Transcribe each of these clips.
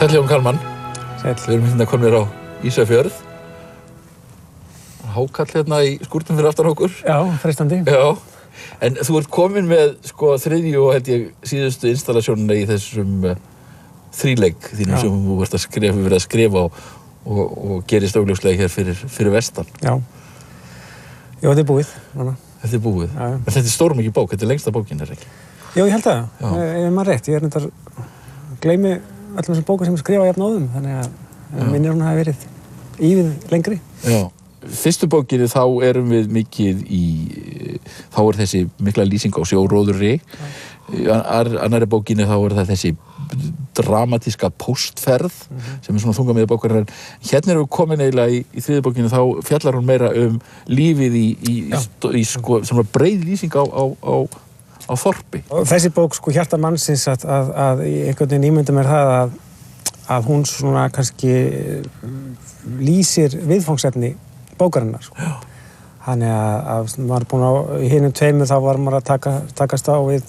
Sæll Jón Kalman. Sæll. Við erum hérna komnir á Ísafjörð. Hákarl hérna í skúrnum fyrir aftan okkur. Já, freistandi. Já. En þú ert komin með þriðju og held ég síðustu installasjónuna í þessum þríleik þínum sem þú ert að verið að skrifa og gerist augljóslega hér fyrir vestan. Já. Já, þetta er búið. Þetta er búið. Já. En þetta er stórmikil bók, þetta er lengsta bókin, ekki? Já, ég held það. Ef maður rétt. Ég er nefndar gleymi öllum þessum bókum sem ég skrifa jafn áðum, þannig að minnir hún hafi verið ívið lengri. Já. Fyrstu bókinni þá erum við mikið þá er þessi mikla lýsing á sjóróðri. Annarri bókinni þá er það þessi dramatíska póstferð sem er svona þungamiðja bókarinnar. Hérna erum við komin eiginlega í þriðju bókinni, þá fjallar hún meira lífið í svona breið lýsing á þorpi. Og þessi bók, Hjarta mannsins, að einhvern veginn ímynda mér það að hún svona kannski lýsir viðfangsefni bókarinnar. Þannig að maður er búinn í hinum tveimur þá var maður að takast á við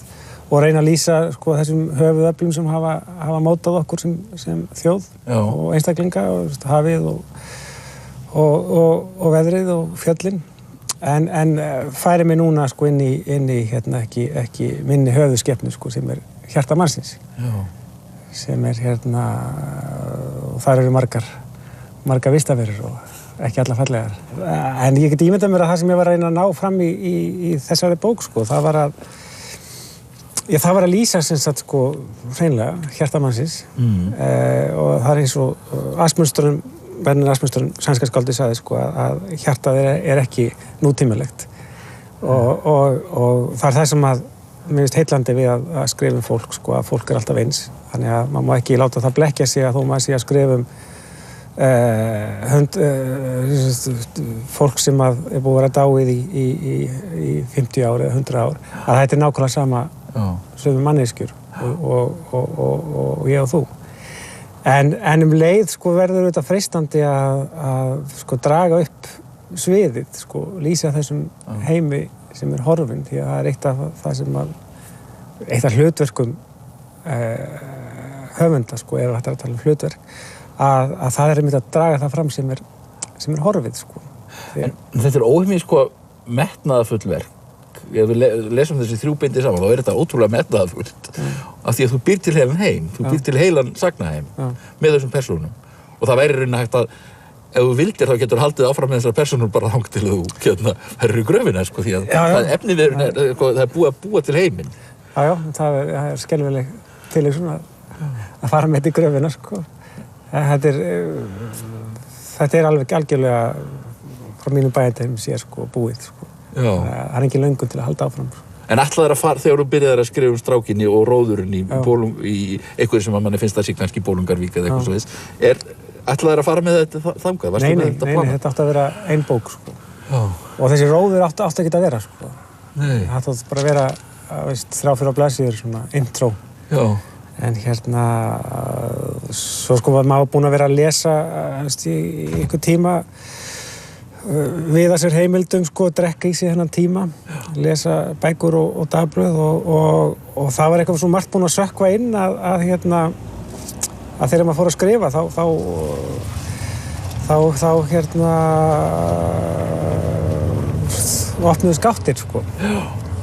og reyna að lýsa þessum höfuðöflum sem hafa mótað okkur sem þjóð og einstaklinga, og hafið og veðrið og fjöllin. En færi mig núna inn í ekki minni höfuðskepnu sem er hjarta mannsins. Já. Sem er og þar eru margar vistaverur og ekki alla fallegar. En ég get ímyndað mér að það sem ég var að reyna að ná fram í þessari bók, það var að lýsa hreinlega hjarta mannsins. Og það er eins og Bernir Asmundsson, sænska skáldið, sagði að hjartað er ekki nútímalegt. Og það er það sem mér finnst heillandi við að skrifa fólk, að fólk er alltaf eins. Þannig að maður má ekki láta það blekkja sig að þó maður sé að skrifa fólk sem er búið að vera dáið í 50 ár eða 100 ár, að þetta er nákvæmlega sama sömu manneskjur og ég og þú. En leið verður þetta freistandi að draga upp sviðið, lýsa þessum heimi sem er horfinn, því að það er eitt af hlutverkum höfunda, ef þetta er að tala um hlutverk, að það er einmitt að draga það fram sem er horfið. En þetta er óheimil metnaðarfull verk. Ef við lesum þessi 3 bindi saman, þá er þetta ótrúlega metnaðarfullt. Af því að þú býr til heilan heim, þú býr til heilan sagnaheim með þessum persónum. Og það væri raunin hægt að, ef þú vildir, þá getur haldið áfram með þessar persónur bara þangað til þú herrir í gröfina, því að efniviðurinn það er búið að búa til heiminn. Já, það er skelfileg tilhugsun að fara með þetta í gröfina, Þetta er alveg algjörlega frá mínum bæjartæmum sér búið. Það er engin löngun til að halda áfram. En ætlaðir að fara, þegar þú byrjaðir að skrifa strákinni og róðurinn í einhverju sem að manni finnst það sé kannski Bolungarvík eða eitthvað svoleiðis, ætlaðir að fara með þetta þangað? Nei, þetta átti að vera ein bók. Og þessi róður átti ekki að vera. Það átti bara að vera 3-4 blaðsíður, svona intro. Já. En svo var maður búinn að vera að lesa í einhver tíma við þessar heimildum, drekka í sig þennan tíma, lesa bækur og dagblöð og það var eitthvað svo margt búinn að sökkva inn að þegar maður fór að skrifa þá opnuðust gáttir,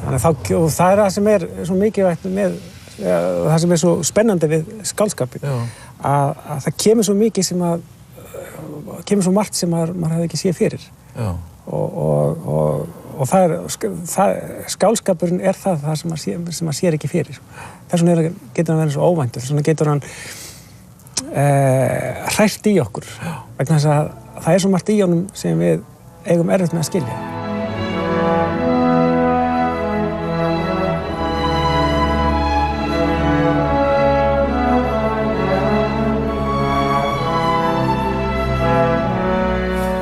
Þannig og það er það sem er svo mikilvægt með það sem er svo spennandi við skáldskapinn, að það kemur svo mikið kemur svo margt sem maður hefði ekki séð fyrir. Og skáldskapurinn er það sem maður sér ekki fyrir. Þess vegna getur hann verið svo óvæntur, þess vegna getur hann hrært í okkur, vegna þess að það er svo margt í honum sem við eigum erfitt með að skilja.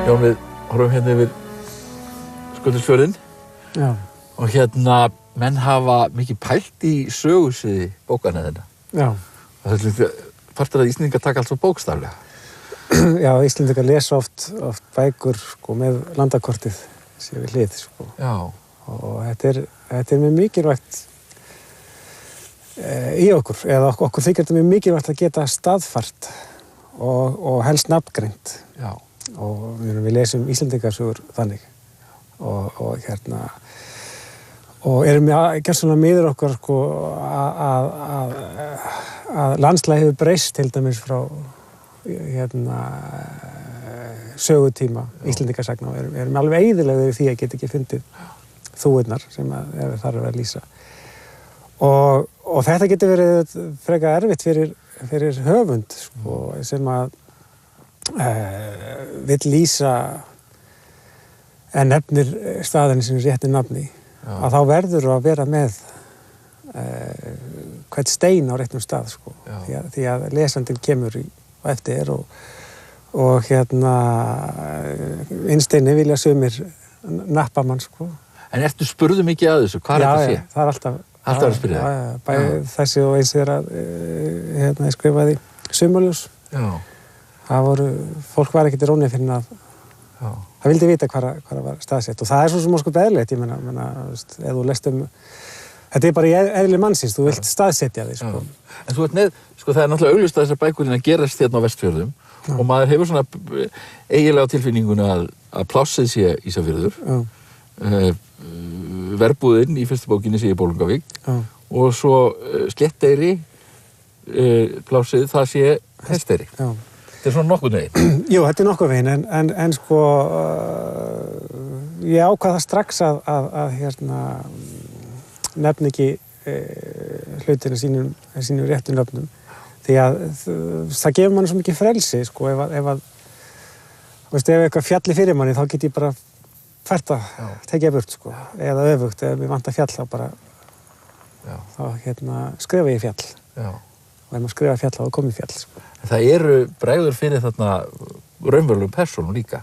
Já, við horfum hérna yfir Skutulsfjörðinn. Já. Og menn hafa mikið pælt í sögusviði bókanna þennan. Já. Það er partur að Íslendingar taka allt svo bókstaflega. Já, Íslendingar lesa oft bækur með landakortið sér við hlið. Já. Og þetta er mjög mikilvægt í okkur, eða okkur þykir þetta mjög mikilvægt að geta staðfært og helst nafngreint. Já. Og við lesum Íslendingasögur þannig og erum gersamlega miður okkar sko, að landslagið hefur breyst til dæmis frá sögutíma Íslendingasagna og erum alveg eyðilegðir í því að geta ekki fundið þúirnar sem þarf að vera að lýsa. Og þetta getur verið frekar erfitt fyrir höfund sko, sem að vill lýsa en nefnir staðinn sem réttir nafni. Já. Að þá verður að vera með hvern stein á réttum stað sko. Því að lesandinn kemur á eftir og innsteini vilja sumir nappa mann sko. En ertu spurðu mikið að þessu? Hvað er þetta sé? Já, það er alltaf að spyrja þig? Já, bæði þessi og eins þegar ég skrifaði Sumarljós. Já. Fólk var ekkert í rónni fyrir að það vildi vita hvað það var staðsett og það er svo sem ósköp eðlilegt, ég meina, ef þú lest þetta er bara í eðli mannsins, þú vilt staðsetja þig, sko. En þú ert sko það er náttúrulega augljóst að þessar bækur að gerast hérna á Vestfjörðum og maður hefur svona eiginlega tilfinninguna að plássið sé Ísafjörður, verbúðin í fyrstu bókinni sé í Bolungarvík og svo Slétteyri, plássið það sé Hesteyri. Þetta er svona nokkurn veginn. Jú, þetta er nokkurn veginn, en sko, ég ákvað það strax að nefna ekki hlutina sínum réttu nöfnum. Því að það gefur manni svo mikið frelsi, sko, ef eitthvað fjalli fyrir manni, þá get ég bara fært að tekja burt, sko, eða öfugt, ef mér vantar fjall, þá bara, þá skrifa ég fjall. Já. Og ef maður skrifa fjall, þá komið fjall, sko. Það eru bregður fyrir þarna raunverulegum persónum líka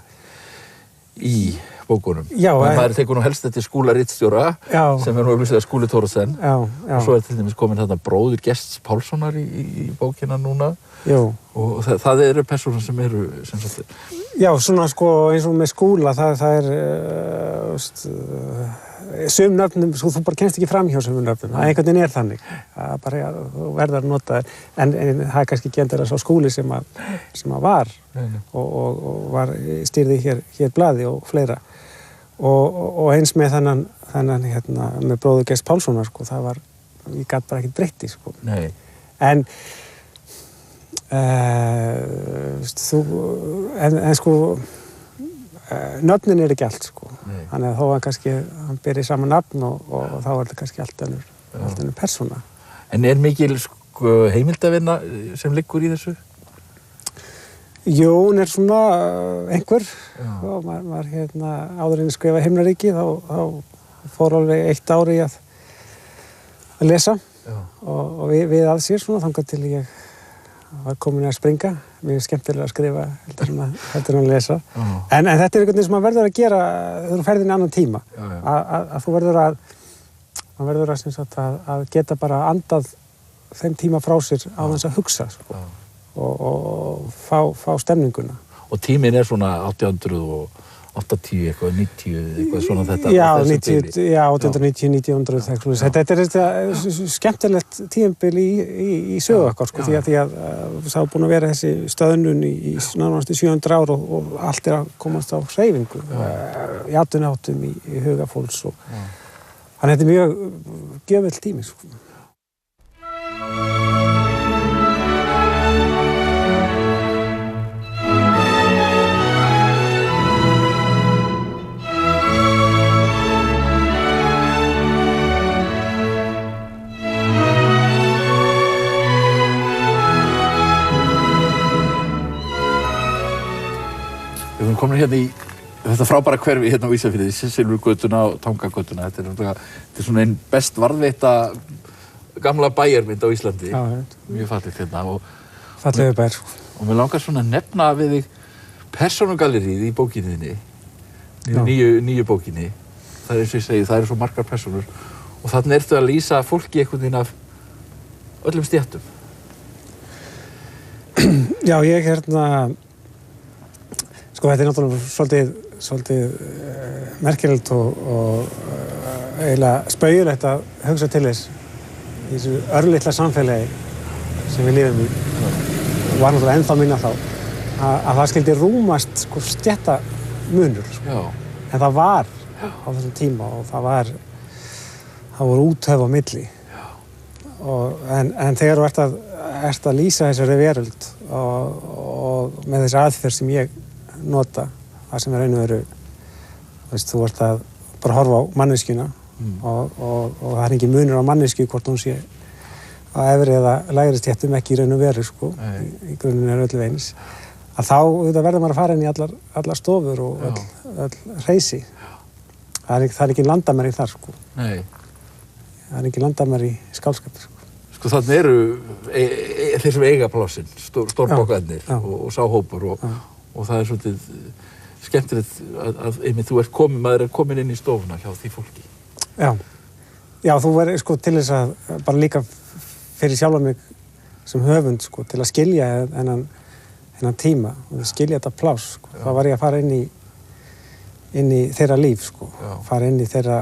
í bókunum. Já. Maður tekur nú helst þetta Skúla ritstjóra sem nú augljóslega Skúli Thoroddsen. Já. Og svo til dæmis komin þarna bróðir Gests Pálssonar í bókina núna. Já. Og það eru persónur sem eru sem sagt. Já, svona sko eins og með Skúla, það er sum nöfnum, þú bara kemst ekki fram hjá sum nöfnum, það einhvern veginn er þannig bara þú verður að nota en það er kannski ekki endilega svo Skúli sem að var og var stýrði hér blaði og fleira og eins með þennan með bróður Gests Pálssonar sko, það var, ég gat bara ekkert breytt í sko. Nei. En sko nöfnin er ekki allt sko. Þannig að þó að kannski hann beri saman nafn og þá er þetta kannski allt önnur persóna. En er mikil sko, heimildavinna sem liggur í þessu? Jú, hún er svona einhver og maður áður en að skrifa Himnaríki þá fór alveg 1 ár í að lesa og við að sér svona þangað til ég var komin að springa. Mér er skemmtilega að skrifa heldur en að lesa. En þetta er eitthvað sem maður verður að gera þegar þú ferð inn í annan tíma. Að þú verður að geta bara andað þeim tíma frá sér á þess að hugsa sko. Og fá stemninguna. Og tíminn er svona 1880 eitthvað, 90 eitthvað svona þetta. Já, 1890, 1900 þetta er skemmtilegt tímabil í sögu okkar sko, því að það er búin að vera þessi stöðnun í nánast 700 ár og allt er að komast á hreyfingu í atvinnaháttum í huga fólks og þannig þetta er mjög gjöfull tími sko. Við erum komin hérna í þetta frábæra hverfi hérna á Ísafirði, Silfurgötuna og Tangagötuna. Þetta er svona einn best varðveita gamla bæjarmynd á Íslandi. Já, mjög fallegt hérna. Fallegur bær. Og mér langar svona að nefna við þig persónugalleríð í bókinni þinni, nýju bókinni. Það er eins og ég segi, það eru svo margar persónur og þarna ertu að lýsa fólki einhvern veginn af öllum stéttum. Já, ég sko þetta er náttúrulega svolítið merkilegt og eiginlega spaugilegt að hugsa til þess þessu örlitla samfélagi sem við lifum í, og var náttúrulega ennþá minna þá, að það skyldi rúmast sko stéttamunur, sko. Já. En það var á þessum tíma og það voru úthöf á milli. En þegar þú ert að lýsa þessari veröld og með þessi aðferð sem ég nota, það sem raun og veru, þú ert að bara horfa á manneskjuna og það er engin munur á mannesku hvort hún sé á efri eða lægri stéttum, ekki í raun og veru, sko, í grunninn er öllu eins, að þá verður maður að fara inn í allar stofur og öll hreysi. Það er ekki landamæri þar, sko. Nei. Það er ekki landamæri í skáldskap, sko. Sko þannig eru þeir sem eiga plássin, stórbókarnir og sá hópur og það er svolítið skemmtilegt að einmitt maður er komin inn í stofuna hjá því fólki. Já, þú verður sko til þess að bara líka fyrir sjálfa mig sem höfund, sko, til að skilja þennan tíma og skilja þetta pláss, sko. Þá var ég að fara inn í þeirra líf, sko. Fara inn í þeirra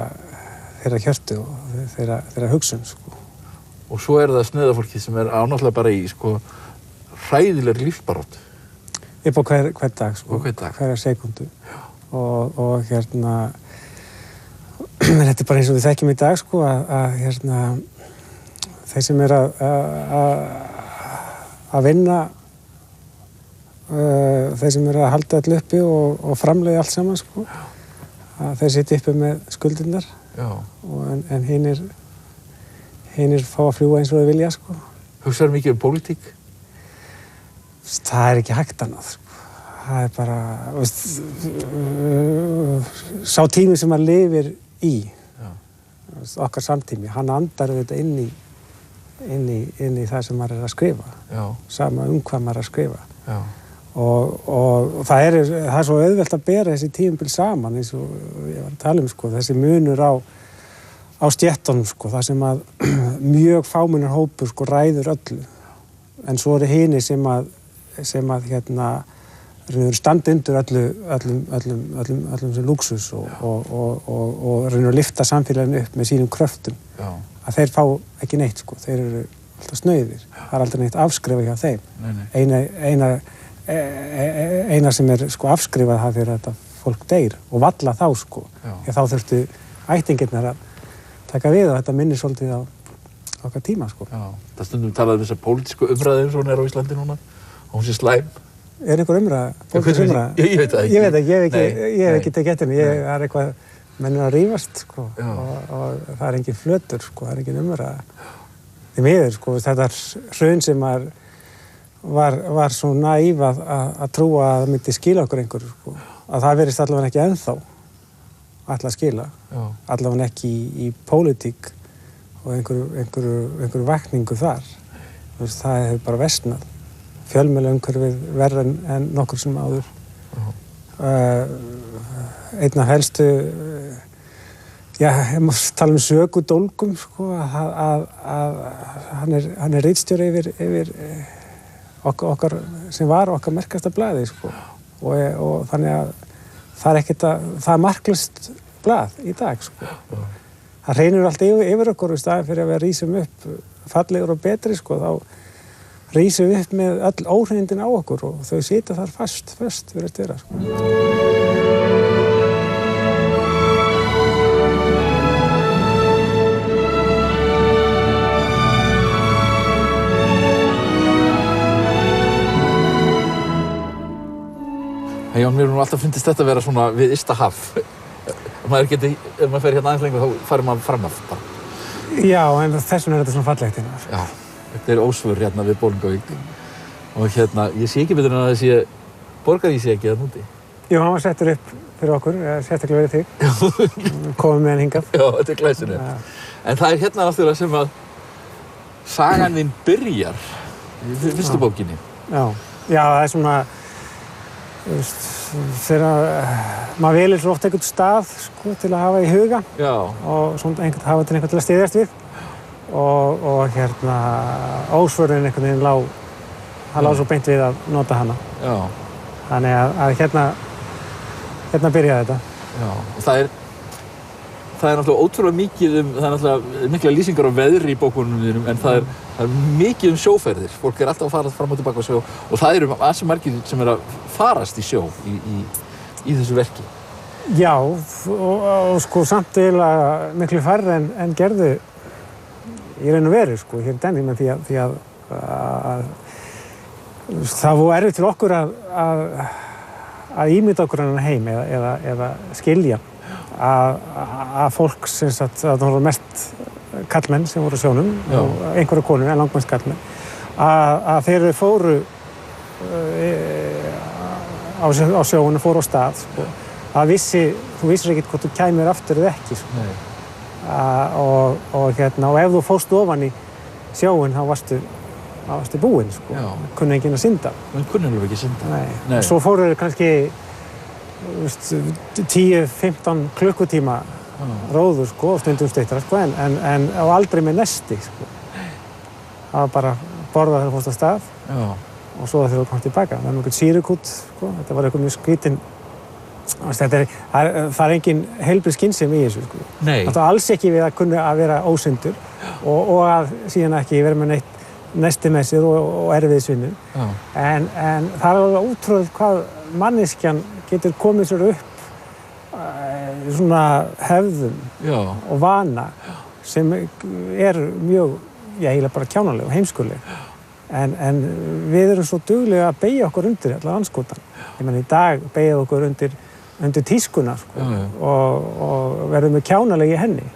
hjörtu og þeirra hugsun, sko. Og svo er það snöðafólkið sem er ánáttúrulega bara í, sko, hræðileg lífsbaráttu. Upp á hver dag, sko. Hverja sekúndu. Og þetta er bara eins og við þekkjum í dag, sko, að þeir sem er að vinna, þeir sem er að halda allir uppi og framleiða allt saman, sko, að þeir sitja uppi með skuldirnar, en hinir fá að fljúga eins og þeir vilja, sko. Hugsaðu mikið pólitík? Það er ekki hægt annað, sko. Það er bara, sá tími sem maður lifir í, okkar samtími, hann andar auðvitað inn í það sem maður er að skrifa, sama hvað maður er að skrifa. Og það er svo auðvelt að bera þessi tímabil saman, eins og ég var að tala sko, þessi munur á stéttunum, sko, það sem að mjög fámennur hópur, sko, ræður öllu, en svo eru hinir sem að standa undir öllum sem lúxus og reyna að lyfta samfélaginu upp með sínum kröftum, að þeir fá ekki neitt, sko, þeir eru alltaf snauðir, það er aldrei neitt afskrifað hjá þeim. Eina sem er, sko, afskrifað það fyrir þetta fólk deyr og valla þá, sko, því þá þurftu ættingirnar að taka við og þetta minnir svolítið á okkar tíma, sko. Það stundum talað þessa pólitísku umræðu eins og hún er á Íslandi núna, og hún sé slæm. Er einhver umræða? Pólitísk umræða? Ég veit það ekki. Ég hef ekki tekið eftir henni. Það er eitthvað, menn er að rífast, sko, og það er engin flötur, sko, það er engin umræða. Því miður, sko, þetta hrun sem var svo naív að trúa að það myndi skila okkur einhverju, sko, að það verðist allavega ekki ennþá ætla að skila, allavega ekki í pólitík og einhverju vakningu þar. Það hefur bara versnað. Fjölmiðlaumhverfið verra en nokkur sem áður. Einn af helstu, ég má tala sökudólgum, sko, að hann er ritstjóri yfir okkar sem var okkar merkasta blaði, sko, og þannig að það er marklaust blað í dag, sko. Það reynir allt yfir okkur í staðinn fyrir að við rísum upp fallegur og betri, sko, þá rísum við upp með öll óhreinindin á okkur og þau sitja þar fast virðist vera, sko. Jón, mér alltaf fundist þetta að vera svona við ysta haf. Maður geti, ef maður fer hérna aðeins lengur, þá farir maður fram af bara. Já, en þess vegna er þetta svona fallegt hérna. Já, þetta er ósvör hérna við Bolungarvík. Og hérna, ég sé ekki betur en að þessi borgarísi ekki að núti. Jú, hann var settur upp fyrir okkur, sérstaklega verið þig. Komum með hann hingað. Já, þetta er glæsilegt. Ja. En það er hérna náttúrulega sem að sagan þín byrjar í fyrstu bókinni. Já, það er svona þegar maður velur svo oft einhvern stað, sko, til að hafa í huga og svona hafa til einhvern til að styðjast við og hérna ósvörðin einhvern veginn lá svo beint við að nota hana. Já. Þannig að hérna byrjaði þetta. Já, og það er það er náttúrulega ótrúlega mikið það er náttúrulega mikla lýsingar á veðri í bókunum þínum, en það er mikið sjóferðir. Fólk er alltaf að fara fram og tilbaka á sjó og það eru ansi margir sem að farast í sjó í þessu verki. Já, og sko samt eiginlega miklu færri en gerðu í raun og veru sko hér í Danmörku, með því að það voru erfitt fyrir okkur að ímynda okkur hennan heim eða skilja að fólk sem sagt að það voru mest karlmenn sem voru á sjónum og einhverja konur en langmest karlmenn að þeir fóru á sjónu, fóru á stað sko, þú vissir ekkert hvort þú kæmir aftur eða ekki sko. Og ef þú fórst ofan í sjóin þá varstu búinn sko. Kunni enginn að synda. Men kunni alveg ekki synda. Nei. Svo fóru þeir kannski 10-15 klukkutíma róður sko, stundum styttra sko, en á aldrei með nesti sko. Það var bara borða þegar þú fórst á stað og svo þegar þú komst tilbaka. Það var einhvern sýrukút sko, þetta var einhvern mjög skrítin. Það er engin heilbrigð skynsemi í þessu sko. Það var alls ekki við að kunna að vera ósyndur og að síðan ekki vera með neitt nesti með sér og erfiðisvinnu. En það er alveg ótrúlega hvað manneskjan getur komið sér upp svona hefðum og vana sem mjög, eiginlega bara kjánaleg og heimskuleg. En við erum svo duglega að beygja okkur undir allar andskotann. Ég meina í dag beygja okkur undir tískuna sko, og verðum við kjánaleg í henni.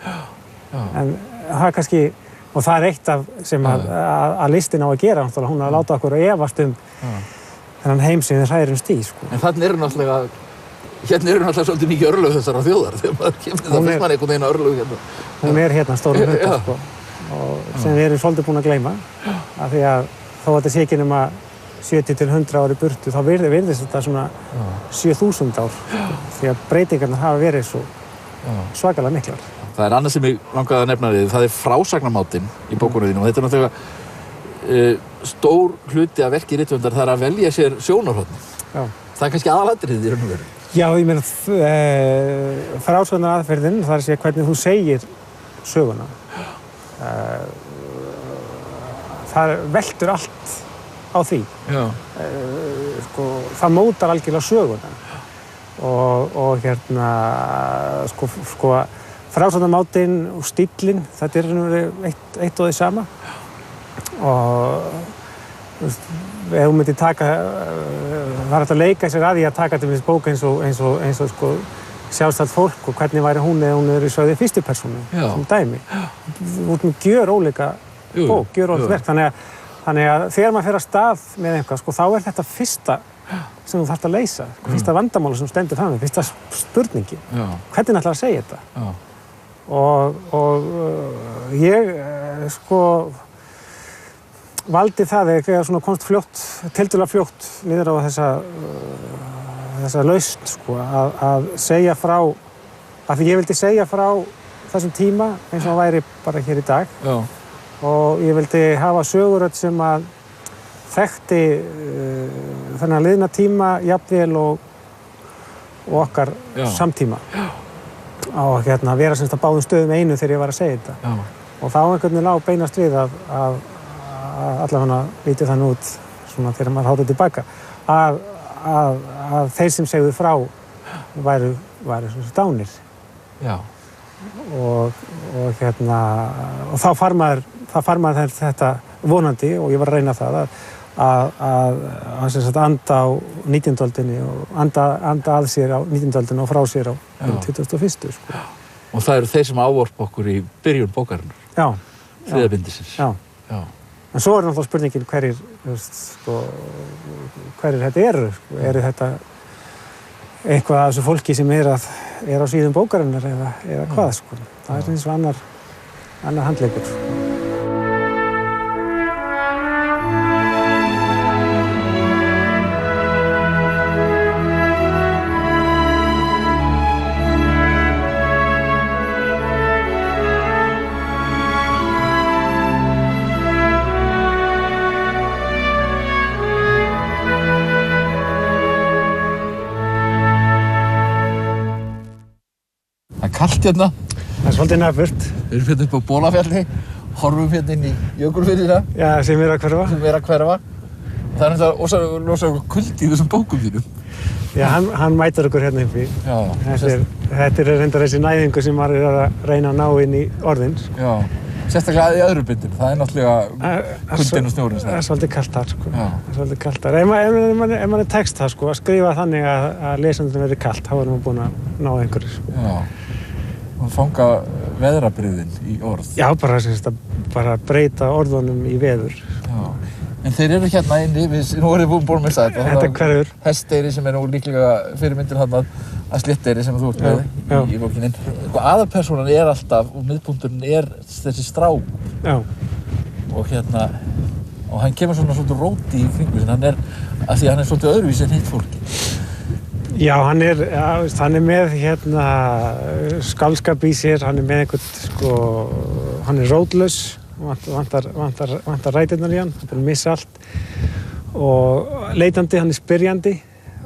En það kannski, og það er eitt af sem að listin á að gera, hún að láta okkur að efast þennan heim sem við hræðumst í sko. En þannig eru náttúrulega svolítið mikið örlög þessara þjóðar þegar maður kemur, það finnst mann einhvern veginn örlög hérna. Hún er hérna stórum hluta sko, og sem við erum svolítið búin að gleyma, af því að þó að þetta sé ekki nema 70-100 ári burtu, þá virðist þetta svona 7000 ár, því að breytingarnar hafa verið svo svakalega miklar. Það er annað sem ég langaði að nefna þig, það er frásagnarmátinn í bókunum þínum og þetta er náttúrulega stór hluti af verki rithöfundar, það er að velja sér sjónarhorn. Það er kannski aðalatriðið í raun og veru. Já, ég meina frásagnaraðferðin, það er að segja hvernig þú segir söguna. Það veltur allt á því. Sko, það mótar algjörlega söguna og sko frásagnarmátinn og stíllinn, þetta er eitt og það sama og ef þú myndir taka það er hægt að leika sér að því að taka til bók eins og sko sjálfstætt fólk og hvernig væri hún eða hún er sögð í fyrstu persónu sem dæmi. Þú ert með gjörólíka bók, gjörólíkt verk, þannig að þegar maður fer af stað með eitthvað sko, þá er þetta fyrsta sem þú þarft að leysa, fyrsta vandamála sem stendur fram, fyrsta spurningin. Hvernig ætlar að segja þetta? Og ég sko valdi það þegar svona komst tiltölulega fljótt niður á þessa lausn sko, að segja frá, af því ég vildi segja frá þessum tíma eins og hann væri bara hér í dag. Og ég vildi hafa sögurödd sem að þekkti þennan liðna tíma jafnvel og okkar samtíma. Og vera semst að báðum stöðum einu þegar ég var að segja þetta. Og þá einhvern veginn lá beinast við að allavega lítið þannig út svona þegar maður hátt tilbaka að þeir sem segðu frá væru svona dánir. Og þá fær maður þetta vonandi, og ég var að reyna það að sem sagt anda á 19. öldinni og anda að sér á 19. öldinni og frá sér á 21. sko. Og það eru þeir sem ávarpa okkur í byrjun bókarinnar. Þriðja bindisins. En svo er náttúrulega spurningin hverjir þetta eru. Eru þetta eitthvað af þessu fólki sem er á síðum bókarinnar eða hvað sko. Það er eins og annar handleikur. Kalt hérna, Það svolítið nafnvört. Við erum upp á Bolafjalli, horfum inn í Jökulfirðina. Já, sem er að hverfa. Sem er að hverfa. Það er náttúrulega rosalega kuldi í þessum bókum þínum. Já, hann mætir okkur hérna uppi. Já. Þetta er reyndar þessi næðingu sem maður er að reyna að ná inn í orðin. Já. Sérstaklega í öðru bindinu. Það er náttúrulega kuldin og snjórinn. Það er svolítið kalt þar, sko. Já. Það er svolítið kalt þar. Ef maður er text það, sko, að skrifa þannig að lesandum verði kalt, þá erum við búin að ná einhverju, sko. Já. Og fanga veðrabrigðin í orð. Já, bara breyta orðunum í veður. Já. En þeir eru hérna inni, nú erum við búin með þetta. Þetta hverfur. Hesteyri sem er nú líklega fyrirmyndir þarna að Slétteyri sem þú ert með í bókinni. Aðalpersónan er alltaf, og miðpunkturinn er þessi strák. Já. Og og hann kemur svona svolítið róti í kringu sinni, af því að hann er svolítið öðruvísi en hitt fólki. Já, hann er með skáldskap í sér, hann er með einhvern, sko, hann er rótlaus. Vantar ræturnar í hann er missa allt og leitandi, hann er spyrjandi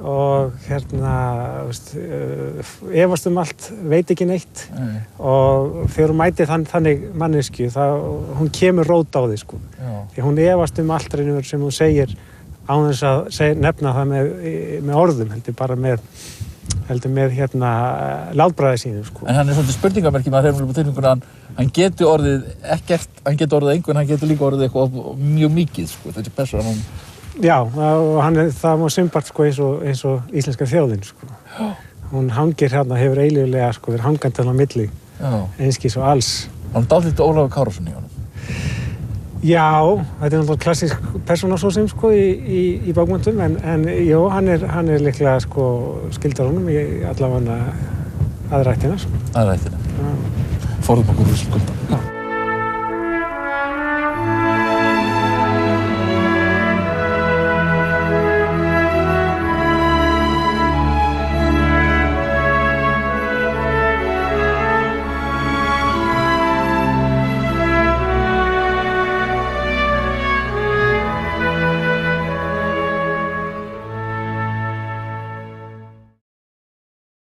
og efast allt, veit ekki neitt og þegar hún mætir þannig manneskju, hún kemur rót á því, sko. Því hún efast allt reynur sem hún segir án þess að nefna það með orðum, heldur bara með látbragði sínu, sko. En hann er svolítið spurningamerki, maður hefur på tilfenguna hann getur orðið ekkert, hann getur orðið engu en hann getur líka orðið eitthvað mjög mikið, sko, þessi persóna. Já, og það má sumpart, sko, eins og íslenska þjóðin, sko. Hún hangir hérna, hefur eilíflega, sko, verið hangandi á milli, einskis og alls. Hann dálítið Ólafur Kárason í honum. Já, þetta er náttúrulega klassísk persóna svo sem, sko, í bókmenntum, en jú, hann er líklega, sko, skildar honum í allavega aðrættina, sko. Aðrættina. Forðum okkur úr skulda.